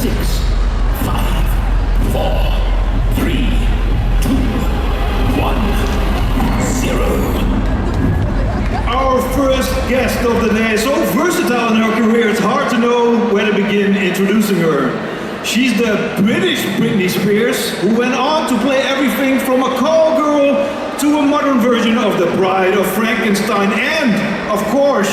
6, 5, 4, 3, 2, 1, 0. Our first guest of the day is so versatile in her career, it's hard to know where to begin introducing her. She's the British Britney Spears, who went on to play everything from a call girl to a modern version of the Bride of Frankenstein, and, of course,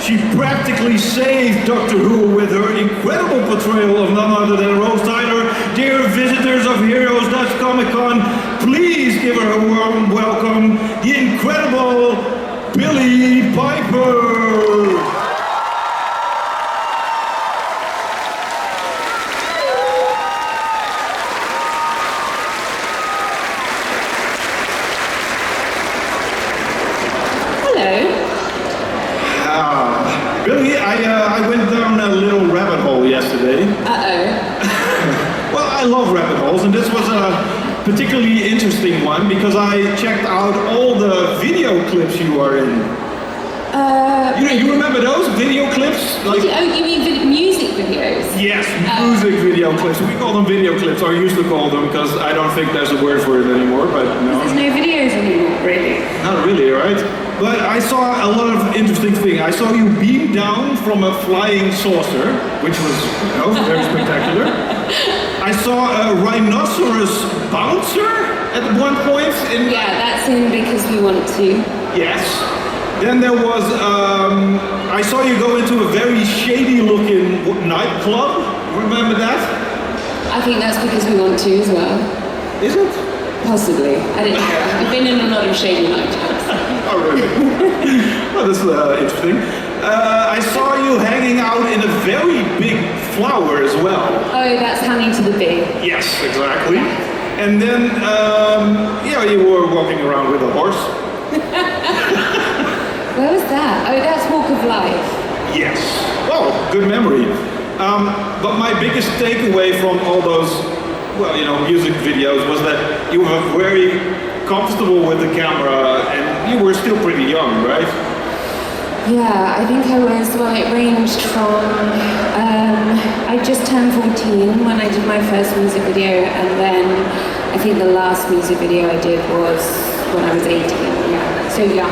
she practically saved Doctor Who with her incredible portrayal of none other than Rose Tyler. Dear visitors of Heroes Dutch Comic Con, please give her a warm welcome, the incredible Billie Piper. Billie, I went down a little rabbit hole yesterday. Well, I love rabbit holes, and this was a particularly interesting one because I checked out all the video clips you are in. You remember those video clips? Like, you mean music videos? Yes, music video clips. We call them video clips, or I used to call them, because I don't think there's a word for it anymore, but no. There's no videos anymore, really. Not really, right? But I saw a lot of interesting things. I saw you beam down from a flying saucer, which was, very spectacular. I saw a rhinoceros bouncer at one point. Yeah, that's in Because We Want To. Yes. Then there was, I saw you go into a very shady looking nightclub. Remember that? I think that's Because We Want To as well. Is it? Possibly. I don't know. I've been in a lot of shady nightclubs. Oh, really? Well, that's interesting. I saw you hanging out in a very big flower as well. Oh, that's Hanging to the Bee. Yes, exactly. And then, you were walking around with a horse. Where was that? Oh, that's Walk of Life. Yes. Oh, good memory. But my biggest takeaway from all those, music videos was that you were very comfortable with the camera and you were still pretty young, right? Yeah, I think I was, it ranged from, I just turned 14 when I did my first music video, and then I think the last music video I did was when I was 18, yeah, so young.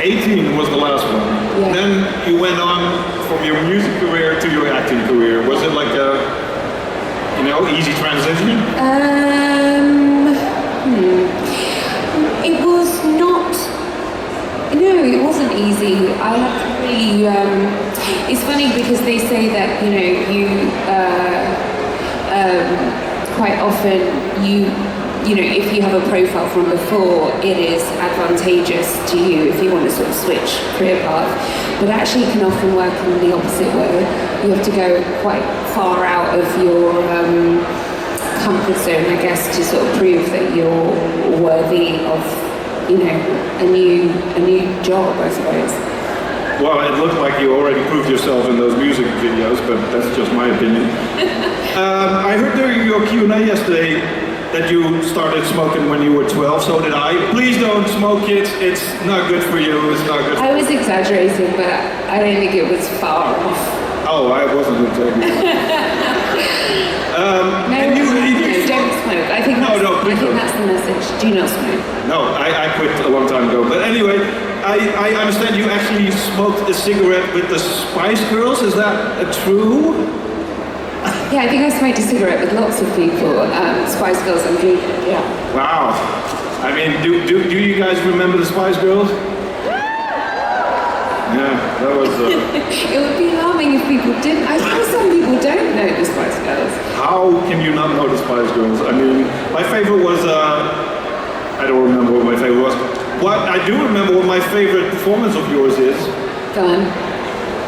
18 was the last one. Yeah. Then you went on from your music career to your acting career. Was it like a, easy transition? It was not, it wasn't easy. I had to really, it's funny because they say that, quite often if you have a profile from before, it is advantageous to you if you want to sort of switch career path. But actually it can often work in the opposite way. You have to go quite far out of your comfort zone, I guess, to sort of prove that you're worthy of, a new job, I suppose. Well, it looked like you already proved yourself in those music videos, but that's just my opinion. I heard during your Q&A yesterday that you started smoking when you were 12, so did I. Please don't smoke, kids. It's not good for you. It's not good for you. I was exaggerating, but I don't think it was far off. Oh, I wasn't exaggerating. Don't smoke. I think that's the message. Do not smoke. No, I quit a long time ago. But anyway, I understand you actually smoked a cigarette with the Spice Girls. Is that true? Yeah, I think I smoked a cigarette with lots of people, Spice Girls and Juni, yeah. Wow. I mean, do you guys remember the Spice Girls? Yeah, that was... It would be alarming if people didn't. I think some people don't know the Spice Girls. How can you not know the Spice Girls? I mean, my favorite was... I don't remember what my favorite was. But I do remember what my favorite performance of yours is. Go on.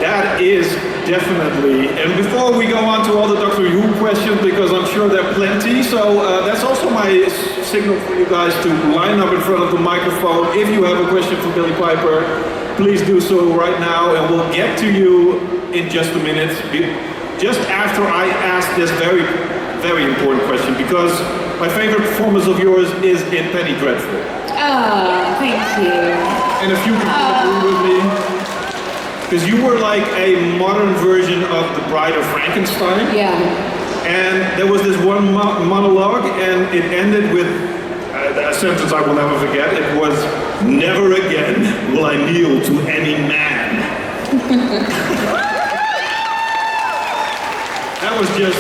That is definitely, and before we go on to all the Doctor Who questions, because I'm sure there are plenty, so that's also my signal for you guys to line up in front of the microphone. If you have a question for Billie Piper, please do so right now, and we'll get to you in just a minute, just after I ask this very, very important question, because my favorite performance of yours is in Penny Dreadfull. Oh, thank you. And a few people agree with me. Because you were like a modern version of the Bride of Frankenstein. Yeah. and there was this one monologue, and it ended with a sentence I will never forget. It was, "Never again will I kneel to any man." That was just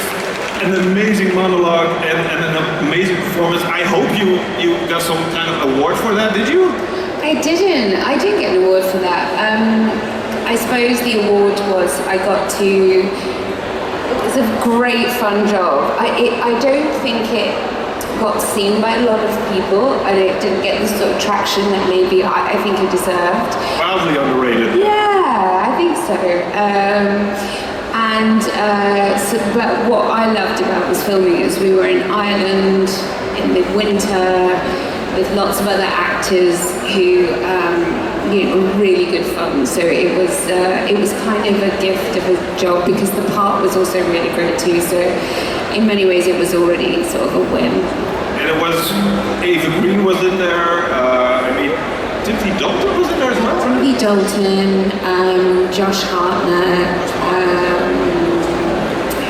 an amazing monologue and an amazing performance. I hope you got some kind of award for that, did you? I didn't get an award for that. I suppose the award was I got to, it was a great fun job. I don't think it got seen by a lot of people, and it didn't get the sort of traction that maybe I think it deserved. Wildly underrated. Yeah, I think so. But what I loved about this filming is we were in Ireland in midwinter with lots of other actors who were really good fun. So it was kind of a gift of a job because the part was also really great too. So in many ways it was already sort of a win. And it was, Ava Green was in there, Timothy Dalton was in there as well? Timothy Dalton, Josh Hartnett,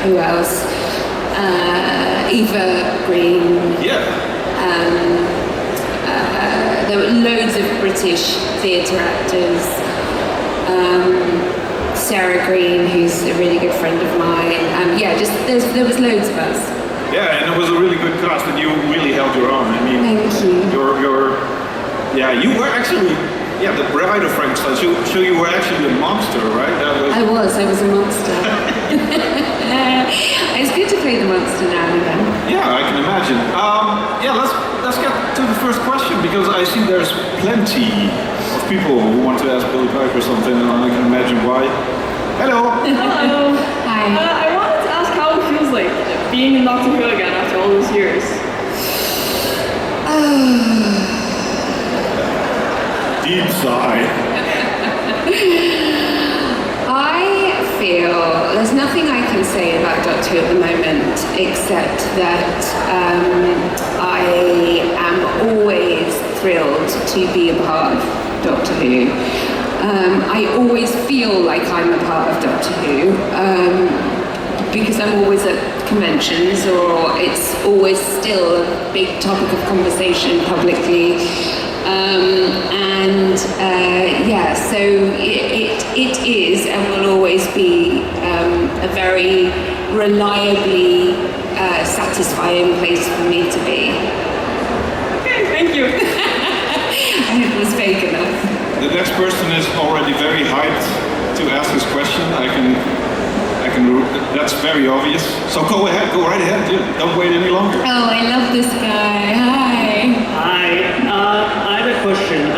who else? Eva Green. Yeah. There were loads of British theatre actors. Sarah Green, who's a really good friend of mine. There was loads of us. Yeah, and it was a really good cast, and you really held your own. Thank you. You were actually, the bride of Frankenstein. So you were actually a monster, right? I was a monster. It's good to play the monster now and then. Yeah, I can imagine. Let's get to the first question, because I see there's plenty of people who want to ask Billie Piper something, and I can imagine why. Hello. Hello. Hi. I wanted to ask how it feels like being in Doctor Who again after all those years. Deep sigh. I feel there's nothing I can say about Doctor Who at the moment except that I am always thrilled to be a part of Doctor Who. I always feel like I'm a part of Doctor Who because I'm always at conventions, or it's always still a big topic of conversation publicly. So it is and will always be a very reliably satisfying place for me to be. Okay, thank you. It was fake enough. The next person is already very hyped to ask this question. That's very obvious. So go ahead, go right ahead. Don't wait any longer. Oh, I love this guy. Hi. Hi, I have a question.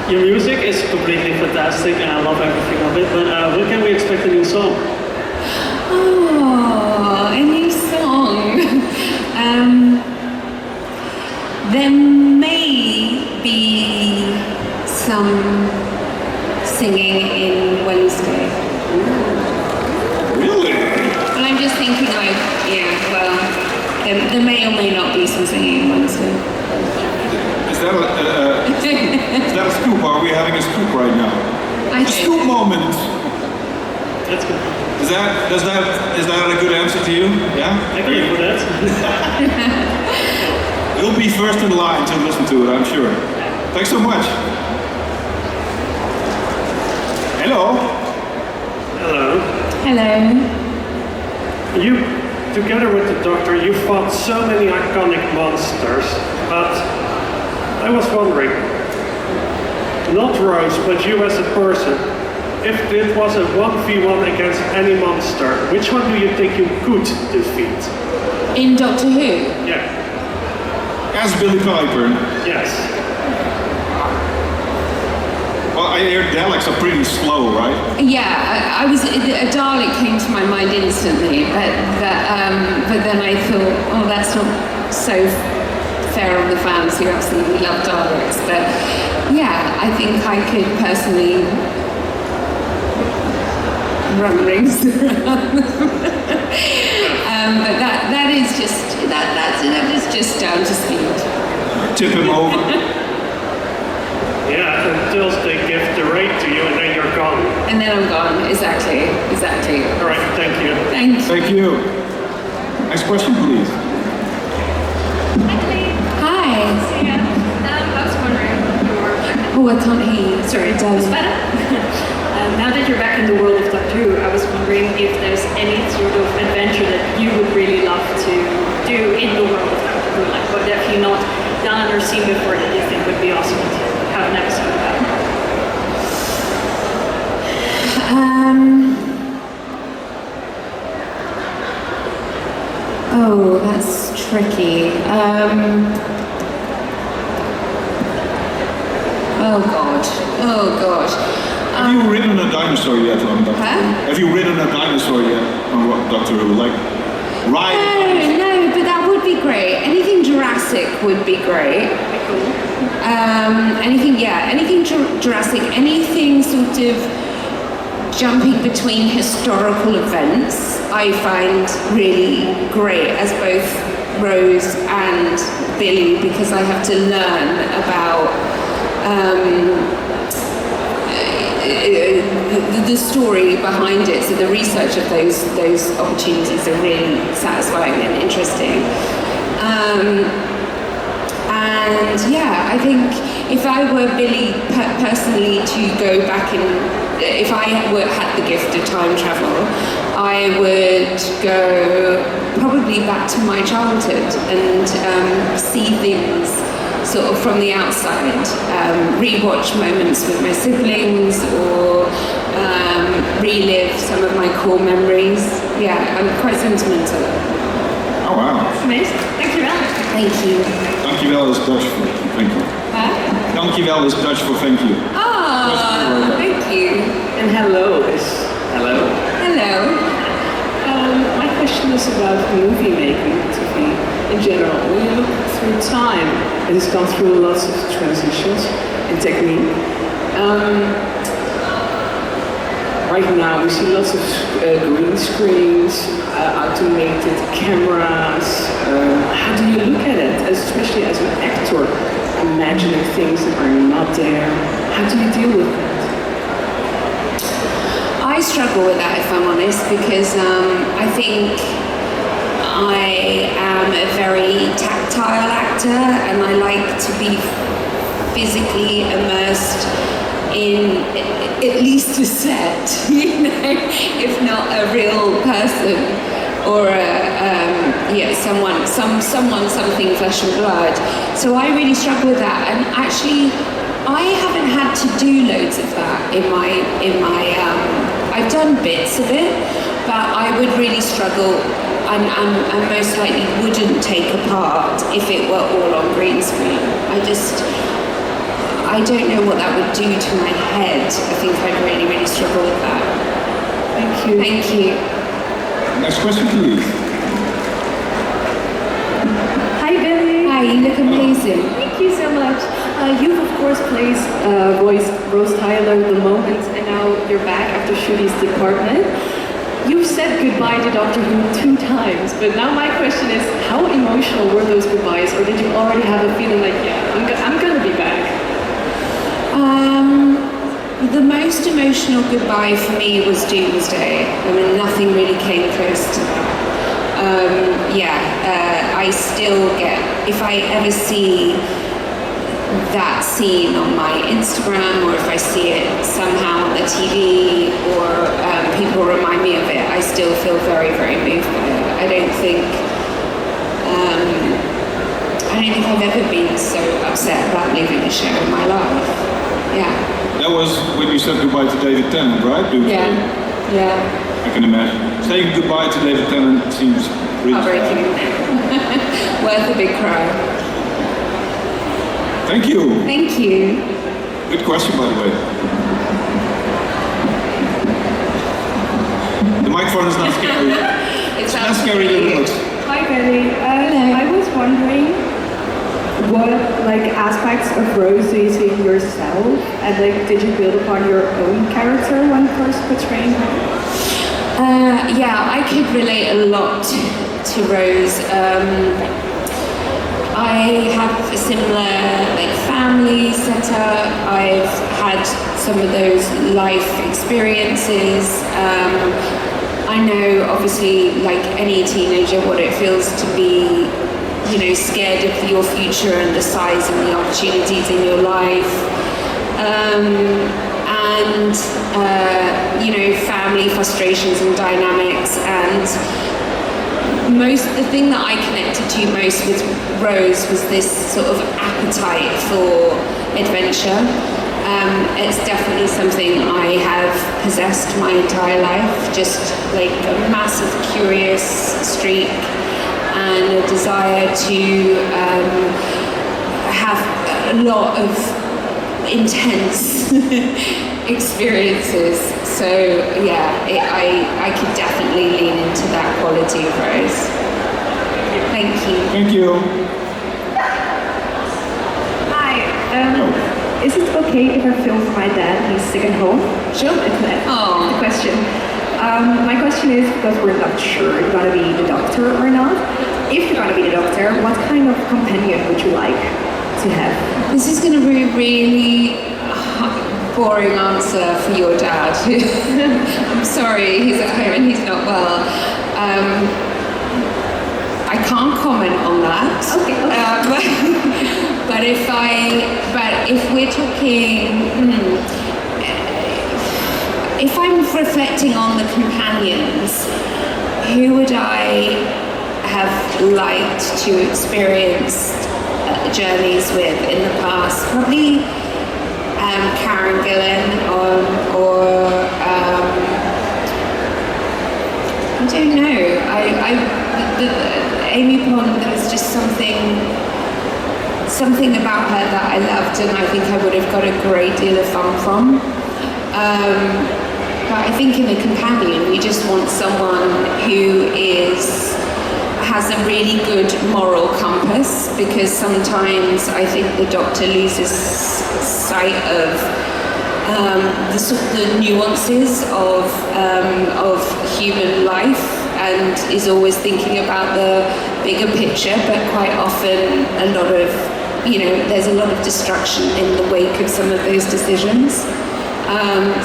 Your music is completely fantastic and I love everything of it, but when can we expect a new song? Oh, a new song. There may be some singing in Wednesday. Really? But I'm just thinking there may or may not be some singing in Wednesday. Is that a scoop? Are we having a scoop right now? I A scoop moment. That's good. Is that a good answer to you? Yeah? I agree with that. You'll be first in line to listen to it, I'm sure. Thanks so much. Hello. Hello. Hello. You, together with the Doctor, you fought so many iconic monsters, but I was wondering, not Rose, but you as a person, if it was a 1v1 against any monster, which one do you think you could defeat? In Doctor Who? Yeah. As Billie Piper. Yes. Well, I hear Daleks are pretty slow, right? Yeah, a Dalek came to my mind instantly, but then I thought, oh, that's not so fair on the fans who absolutely love Daleks. But yeah, I think I could personally run rings around them. But that is just down to speed. Tip him over. Yeah, until they give the rate to you and then you're gone. And then I'm gone. Exactly. All right, thank you. Thank you. Thank you. Next question, please. Hi. I was wondering, Oh, I can't hear you. sorry, Darling. it's better? Now that you're back in the world of Doctor Who, I was wondering if there's any sort of adventure that you would really love to do in the world of Doctor Who, like what have you not done or seen before that you think would be awesome to have an episode about? Oh, that's tricky. Oh God. Have you ridden a dinosaur yet on Doctor Who? Huh? Have you ridden a dinosaur yet on Doctor Who? Like, ride? No, but that would be great. Anything Jurassic would be great. Anything Jurassic, anything sort of jumping between historical events, I find really great as both Rose and Billie, because I have to learn about the story behind it. So the research of those opportunities are really satisfying and interesting. I think if I were Billie personally to go back if I had the gift of time travel, I would go probably back to my childhood and see things sort of from the outside, rewatch moments with my siblings or relive some of my core memories. Yeah, I'm quite sentimental. Oh wow. That's amazing. Thank you, Ellen. Thank you. Dankjewel is Dutch for thank you. Huh? Dankjewel is Dutch for thank you. Oh, thank you. And hello is hello. Hello. My question is about movie making TV in general. When you look through time, it has gone through lots of transitions in technique. Right now we see lots of green screens, automated cameras. How do you look at it, especially as an actor, imagining things that are not there? How do you deal with that? I struggle with that, if I'm honest, because I think I am a very tactile actor and I like to be physically immersed in at least a set, you know, if not a real person or something flesh and blood. So I really struggle with that, and actually I haven't had to do loads of that in my I've done bits of it, but I would really struggle and most likely wouldn't take a part if it were all on green screen. I don't know what that would do to my head. I think I'd really, really struggle with that. Thank you. Thank you. Next question, please. Hi, Billie. Hi, you look amazing. Thank you so much. You've of course voiced Rose Tyler the moment, and now you're back after Judy's department. You've said goodbye to Doctor Who 2 times, but now my question is, how emotional were those goodbyes, or did you already have a feeling like, yeah, I'm gonna be back? The most emotional goodbye for me was Doomsday. I mean, nothing really came close to that. I still get, if I ever see that scene on my Instagram, or if I see it somehow on the TV, or people remind me of it, I still feel very, very moved by it. I don't think I've ever been so upset about leaving a show in my life. Yeah. That was when you said goodbye to David Tennant, right? Yeah. I can imagine. Saying goodbye to David Tennant seems really Heartbreaking. Worth a big cry. Thank you. Thank you. Good question, by the way. The microphone is not scary. It's Not scary than it looks. Hi, Billie. Hello. I was wondering, what aspects of Rose do you see in yourself, and did you build upon your own character when first portraying her? I could relate a lot to Rose. I have a similar family setup. I've had some of those life experiences. I know, obviously, like any teenager, what it feels to be, scared of your future and the size and the opportunities in your life. Family frustrations and dynamics, and the thing that I connected to most with Rose was this sort of appetite for adventure. It's definitely something I have possessed my entire life, just like a massive curious streak and a desire to have a lot of intense experiences. So yeah, I could definitely lean into that quality of Rose. Thank you. Thank you. Hi. Is it okay if I film for my dad? He's sick at home. Sure. It's the Oh. question. My question is, because we're not sure if you're gonna be the doctor or not. If you're gonna be the doctor, what kind of companion would you like to have? This is going to be a really boring answer for your dad. I'm sorry, he's at home and he's not well. I can't comment on that. Okay. But if we're talking, if I'm reflecting on the companions, who would I have liked to experience journeys with in the past? Probably Karen Gillan or I don't know. Amy Pond, there was just something about her that I loved, and I think I would have got a great deal of fun from. But I think in a companion, we just want someone who has a really good moral compass, because sometimes I think the doctor loses sight of the nuances of human life, and is always thinking about the bigger picture, but quite often there's a lot of destruction in the wake of some of those decisions.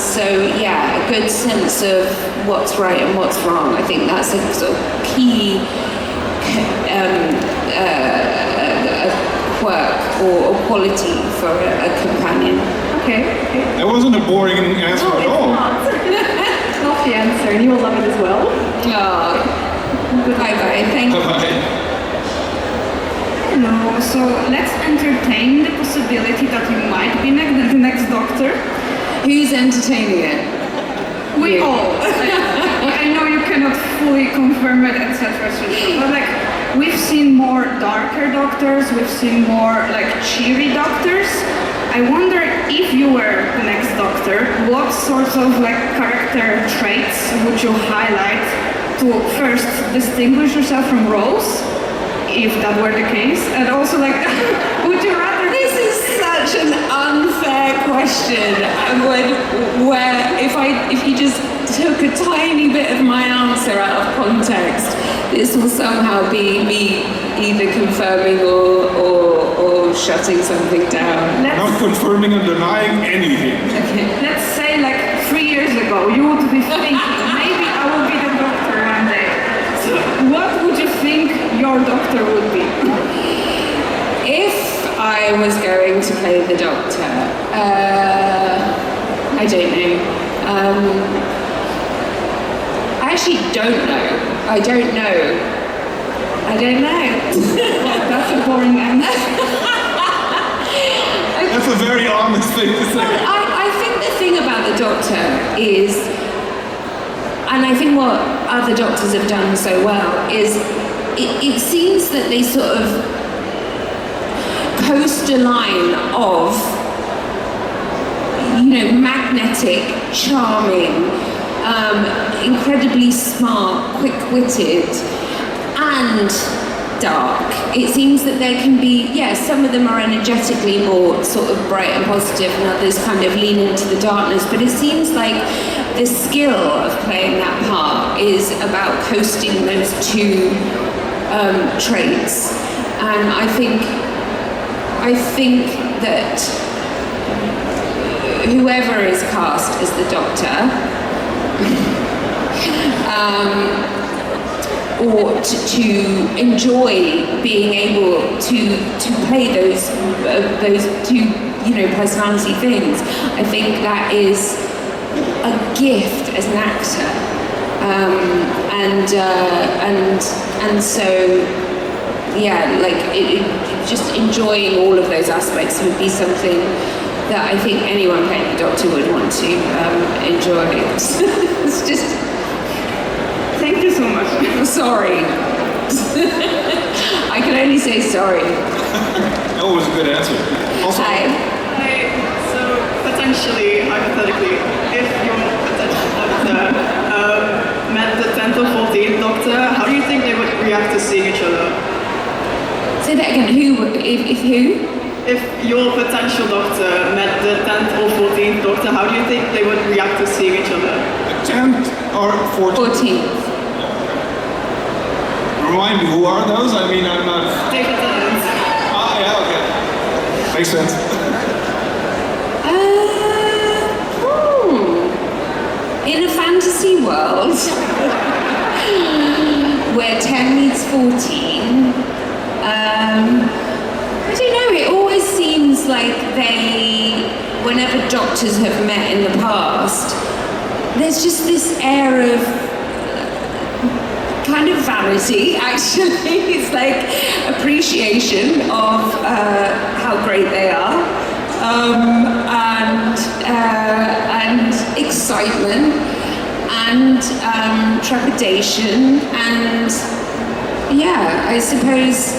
So yeah, a good sense of what's right and what's wrong. I think that's a sort of key a quirk or quality for a companion. Okay. That wasn't a boring answer No, at it's all. not. Love the answer, and you will love it as well. Oh, bye-bye, thank you. Bye-bye. Hello, so let's entertain the possibility that you might be the next doctor. Who's entertaining it? We You. all. I know you cannot fully confirm it, etc. But we've seen more darker doctors, we've seen more cheery doctors. I wonder if you were the next doctor, what sorts of character traits would you highlight to first distinguish yourself from Rose, if that were the case, and also would you rather? This is such an unfair question. If you just took a tiny bit of my answer out of context, this will somehow be me either confirming or shutting something down. Not confirming and denying anything. Okay. Let's say 3 years ago, you would be thinking, maybe I will be the doctor one day. So what would you think your doctor would be? If I was going to play the doctor, I don't know. I actually don't know. I don't know. That's a boring answer. That's a very honest thing to say. I think the thing about the doctor is, and I think what other doctors have done so well, is it seems that they sort of coast a line of, magnetic, charming, incredibly smart, quick-witted, and dark. It seems that there can be, some of them are energetically more sort of bright and positive, and others kind of lean into the darkness, but it seems like the skill of playing that part is about coasting those two traits. And I think that whoever is cast as the doctor or to enjoy being able to play those two, personality things. I think that is a gift as an actor, and so just enjoying all of those aspects would be something that I think anyone playing the Doctor would want to enjoy. It's just. Thank you so much. Sorry. I can only say sorry. That was a good answer. Also, Hi. Hi. So potentially, hypothetically, if your potential doctor met the 10th or 14th Doctor, how do you think they would react to seeing each other? Say that again. If who? If your potential Doctor met the 10th or 14th Doctor, how do you think they would react to seeing each other? 10th or 14th? 14th. Remind me, who are those? I mean, I'm not... David Tennant. Ah, yeah, okay. Makes sense. In a fantasy world where 10 meets 14, I don't know, it always seems like whenever doctors have met in the past, there's just this air of kind of vanity, actually. It's like appreciation of how great they are, and excitement, and trepidation, and I suppose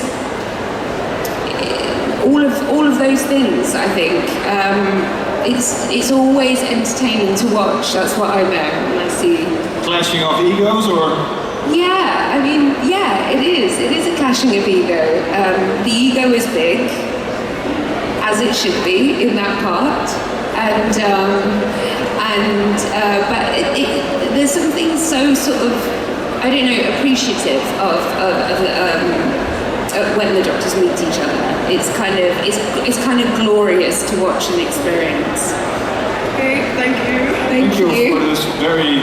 all of those things. I think it's always entertaining to watch. That's what I know when I see. Clashing of egos, or? Yeah, I mean, it is. It is a clashing of ego. The ego is big, as it should be in that part, but there's something so sort of, I don't know, appreciative of when the Doctors meet each other. It's kind of glorious to watch and experience. Okay, thank you. Thank you. For this very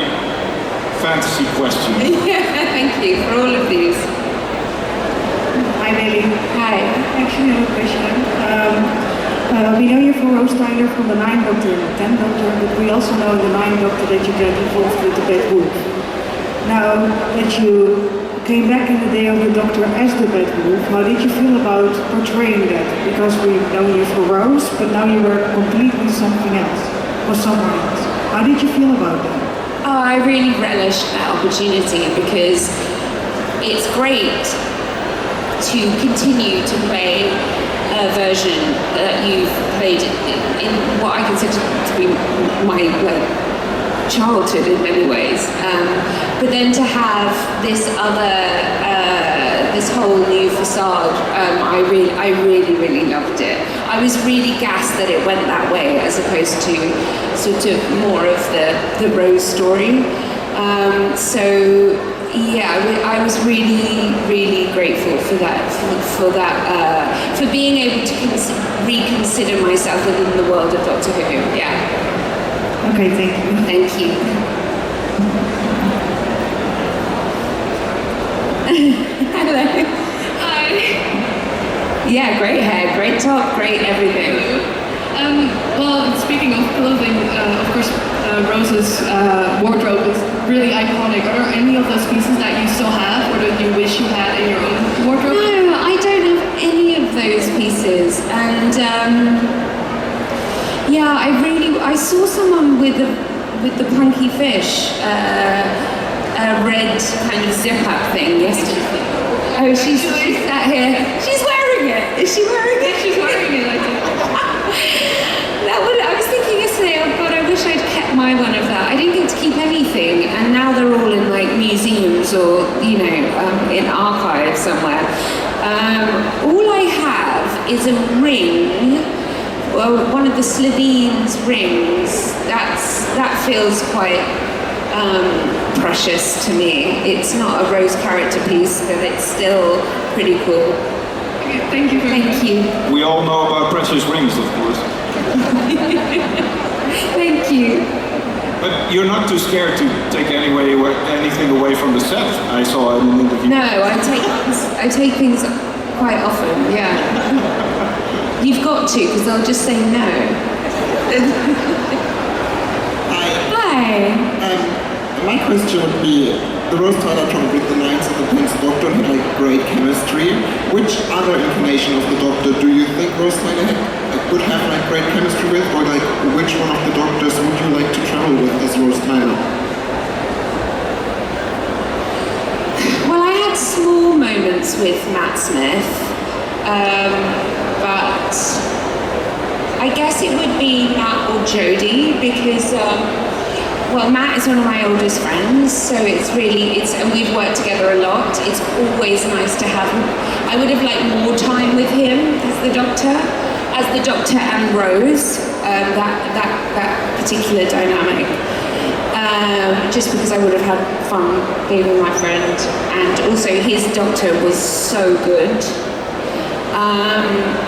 fantasy question. Thank you for all of these. Hi, Billie. Hi. I actually have a question. We know you're from Rose Tyler from the 9th Doctor and the 10th Doctor, but we also know in the 9th Doctor that you get involved with the Bad Wolf. Now that you came back in the day of the Doctor as the Bad Wolf, how did you feel about portraying that? Because we know you for Rose, but now you were completely something else, or someone else. How did you feel about that? Oh, I really relish that opportunity because it's great to continue to play a version that you've played in what I consider to be my childhood in many ways, but then to have this whole new facade, I really loved it. I was really gassed that it went that way as opposed to sort of more of the Rose story. I was really grateful for that, for being able to reconsider myself within the world of Doctor Who. Yeah. Okay, thank you. Thank you. Hello. Hi. Yeah, great hair, great top, great everything. Well, speaking of clothing, of course, Rose's wardrobe is really iconic. Are there any of those pieces that you still have, or that you wish you had in your own wardrobe? No, I don't have any of those pieces, and I saw someone with the punky fish, a red kind of zip-up thing yesterday. Oh, she's sat here. She's wearing it. Is she wearing it? She's wearing it, I think. I was thinking yesterday, oh God, I wish I'd kept my one of that. I didn't get to keep anything, and now they're all in like museums or, in archives somewhere. All I have is a ring, well, one of the Slovene's rings. That feels quite precious to me. It's not a Rose character piece, but it's still pretty cool. Okay, thank you very much. Thank you. We all know about precious rings, of course. Thank you. But you're not too scared to take anything away from the set. I saw in an interview. No, I take things quite often. Yeah. You've got to, because I'll just say no. Hi. My question would be, the Rose Tyler talked with the Ninth and the 10th Doctor had like great chemistry. Which other incarnation of the Doctor do you think Rose Tyler would have like great chemistry with, or like which one of the Doctors would you like to travel with as Rose Tyler? Well, I had small moments with Matt Smith, but I guess it would be Matt or Jodie because. Well, Matt is one of my oldest friends, so and we've worked together a lot. It's always nice to have him. I would have liked more time with him as the Doctor and Rose, that particular dynamic. Just because I would have had fun being with my friend, and also his Doctor was so good.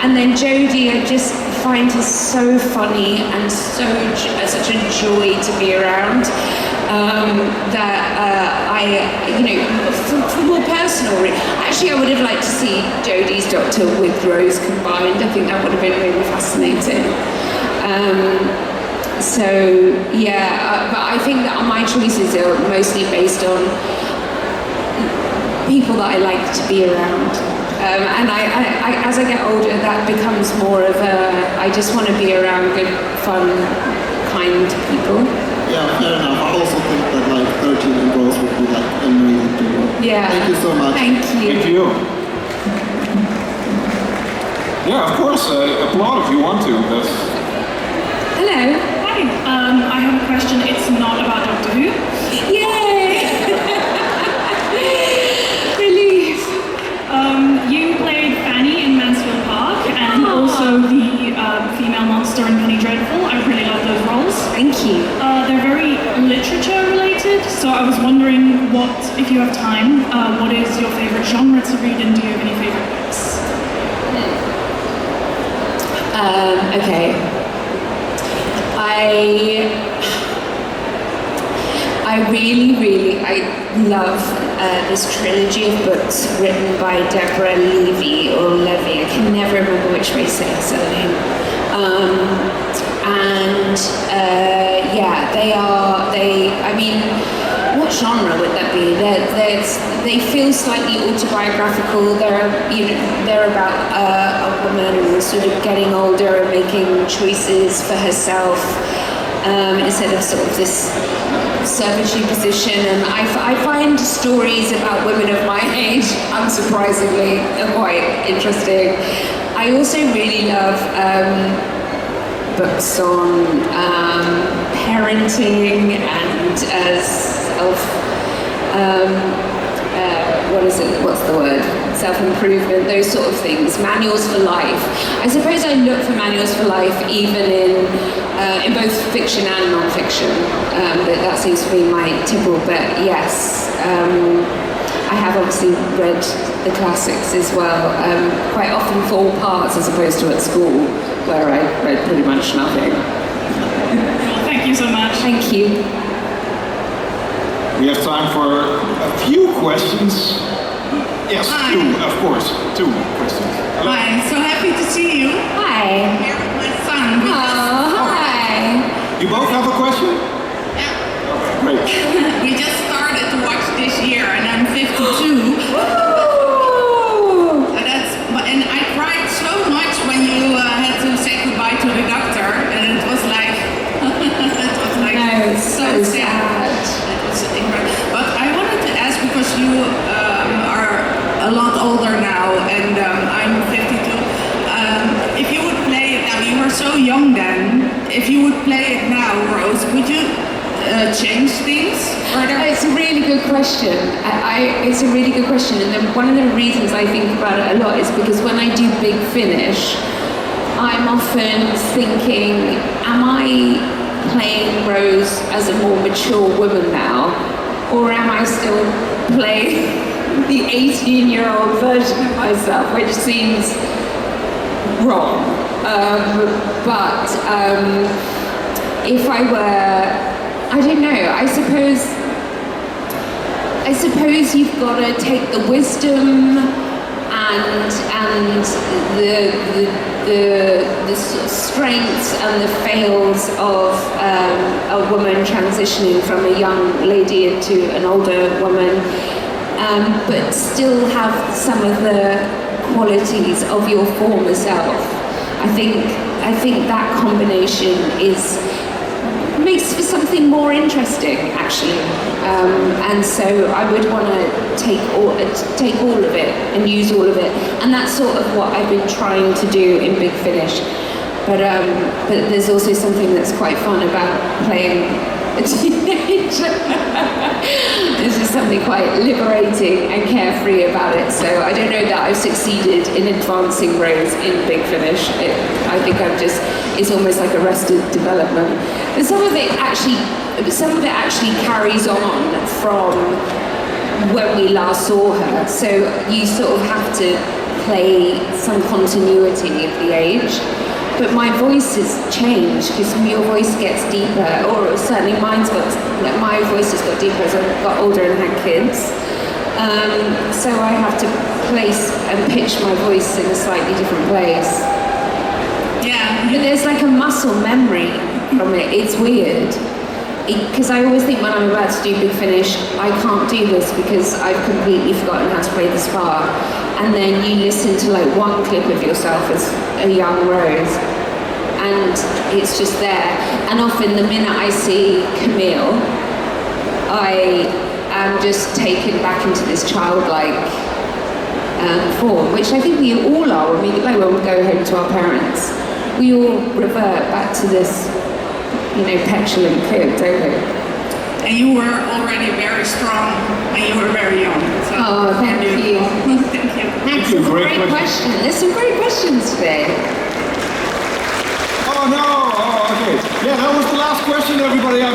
And then Jodie, I just find her so funny and such a joy to be around that for more personal, actually I would have liked to see Jodie's Doctor with Rose combined. I think that would have been really fascinating. But I think that my choices are mostly based on people that I like to be around. And I, as I get older, that becomes more of I just want to be around good, fun, kind people. Yeah, fair enough. I also think that like 13 and Rose would be like amazing to do. Yeah. Thank you so much. Thank you. Thank you. Yeah, of course. Applaud if you want to. Hello. Hi. I have a question. It's not about Doctor Who. Yay! Relief. You played Fanny in Mansfield Park and also the female monster in Penny Dreadfull. I really love those roles. Thank you. They're very literature related, so I was wondering if you have time, what is your favorite genre to read and do you have any favorite books? Okay. I love this trilogy of books written by Deborah Levy or Levy. I can never remember which way to say her surname. What genre would that be? They feel slightly autobiographical. They're about a woman sort of getting older and making choices for herself instead of sort of this servitude position. And I find stories about women of my age, unsurprisingly, quite interesting. I also really love books on parenting and self-improvement, those sort of things, manuals for life. I suppose I look for manuals for life even in both fiction and non-fiction. That seems to be my tipple, but yes, I have obviously read the classics as well, quite often for all parts as opposed to at school, where I read pretty much nothing. Thank you so much. Thank you. We have time for a few questions. Yes, Hi. of course, 2 questions. Hello. Hi, so happy to see you. Hi. Here with my son. Hi. You both have a question? Yeah. Great. We just started to watch this year, and I'm 52. And I cried so much when you had to say goodbye to the doctor, and it was like, so sad. It was incredible. But I wanted to ask, because you are a lot older now, and I'm 52. If you would play it now, you were so young then. If you would play it now, Rose, would you change things further? It's a really good question. It's a really good question, and then one of the reasons I think about it a lot is because when I do Big Finish, I'm often thinking, am I playing Rose as a more mature woman now, or am I still playing the 18-year-old version of myself, which seems wrong. If I were, I don't know. I suppose you've got to take the wisdom and the sort of strengths and the fails of a woman transitioning from a young lady into an older woman, but still have some of the qualities of your former self. I think that combination makes for something more interesting, actually. And so I would want to take all of it and use all of it, and that's sort of what I've been trying to do in Big Finish. But there's also something that's quite fun about playing a teenager. There's just something quite liberating and carefree about it. So I don't know that I've succeeded in advancing Rose in Big Finish. I think it's almost like arrested development. But some of it actually carries on from when we last saw her. So you sort of have to play some continuity of the age. But my voice has changed because your voice gets deeper, or certainly my voice has got deeper as I've got older and had kids. So I have to place and pitch my voice in a slightly different place. Yeah. But there's like a muscle memory from it. It's weird. Because I always think when I'm about to do Big Finish, I can't do this because I've completely forgotten how to play this part. And then you listen to like one clip of yourself as a young Rose, and it's just there. And often the minute I see Camille, I am just taken back into this childlike form, which I think we all are when we go home to our parents. We all revert back to this, petulant kid, don't we? And you were already very strong, and you were very young. So thank you. Thank you. Thanks, it's a great question. There's some great questions today. Oh no! Oh, okay. Yeah, that was the last question, everybody.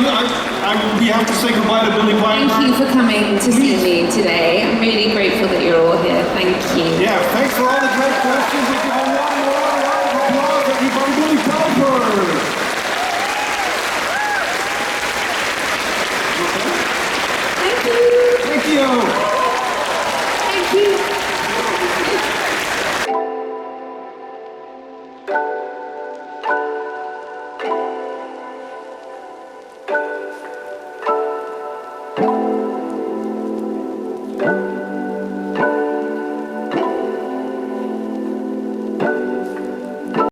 We have to say goodbye to Billie Piper. Thank you for coming to see me today. I'm really grateful that you're all here. Thank you. Yeah, thanks for all the great questions. Let's give her one more round of applause, everybody. Billie Piper. Thank you.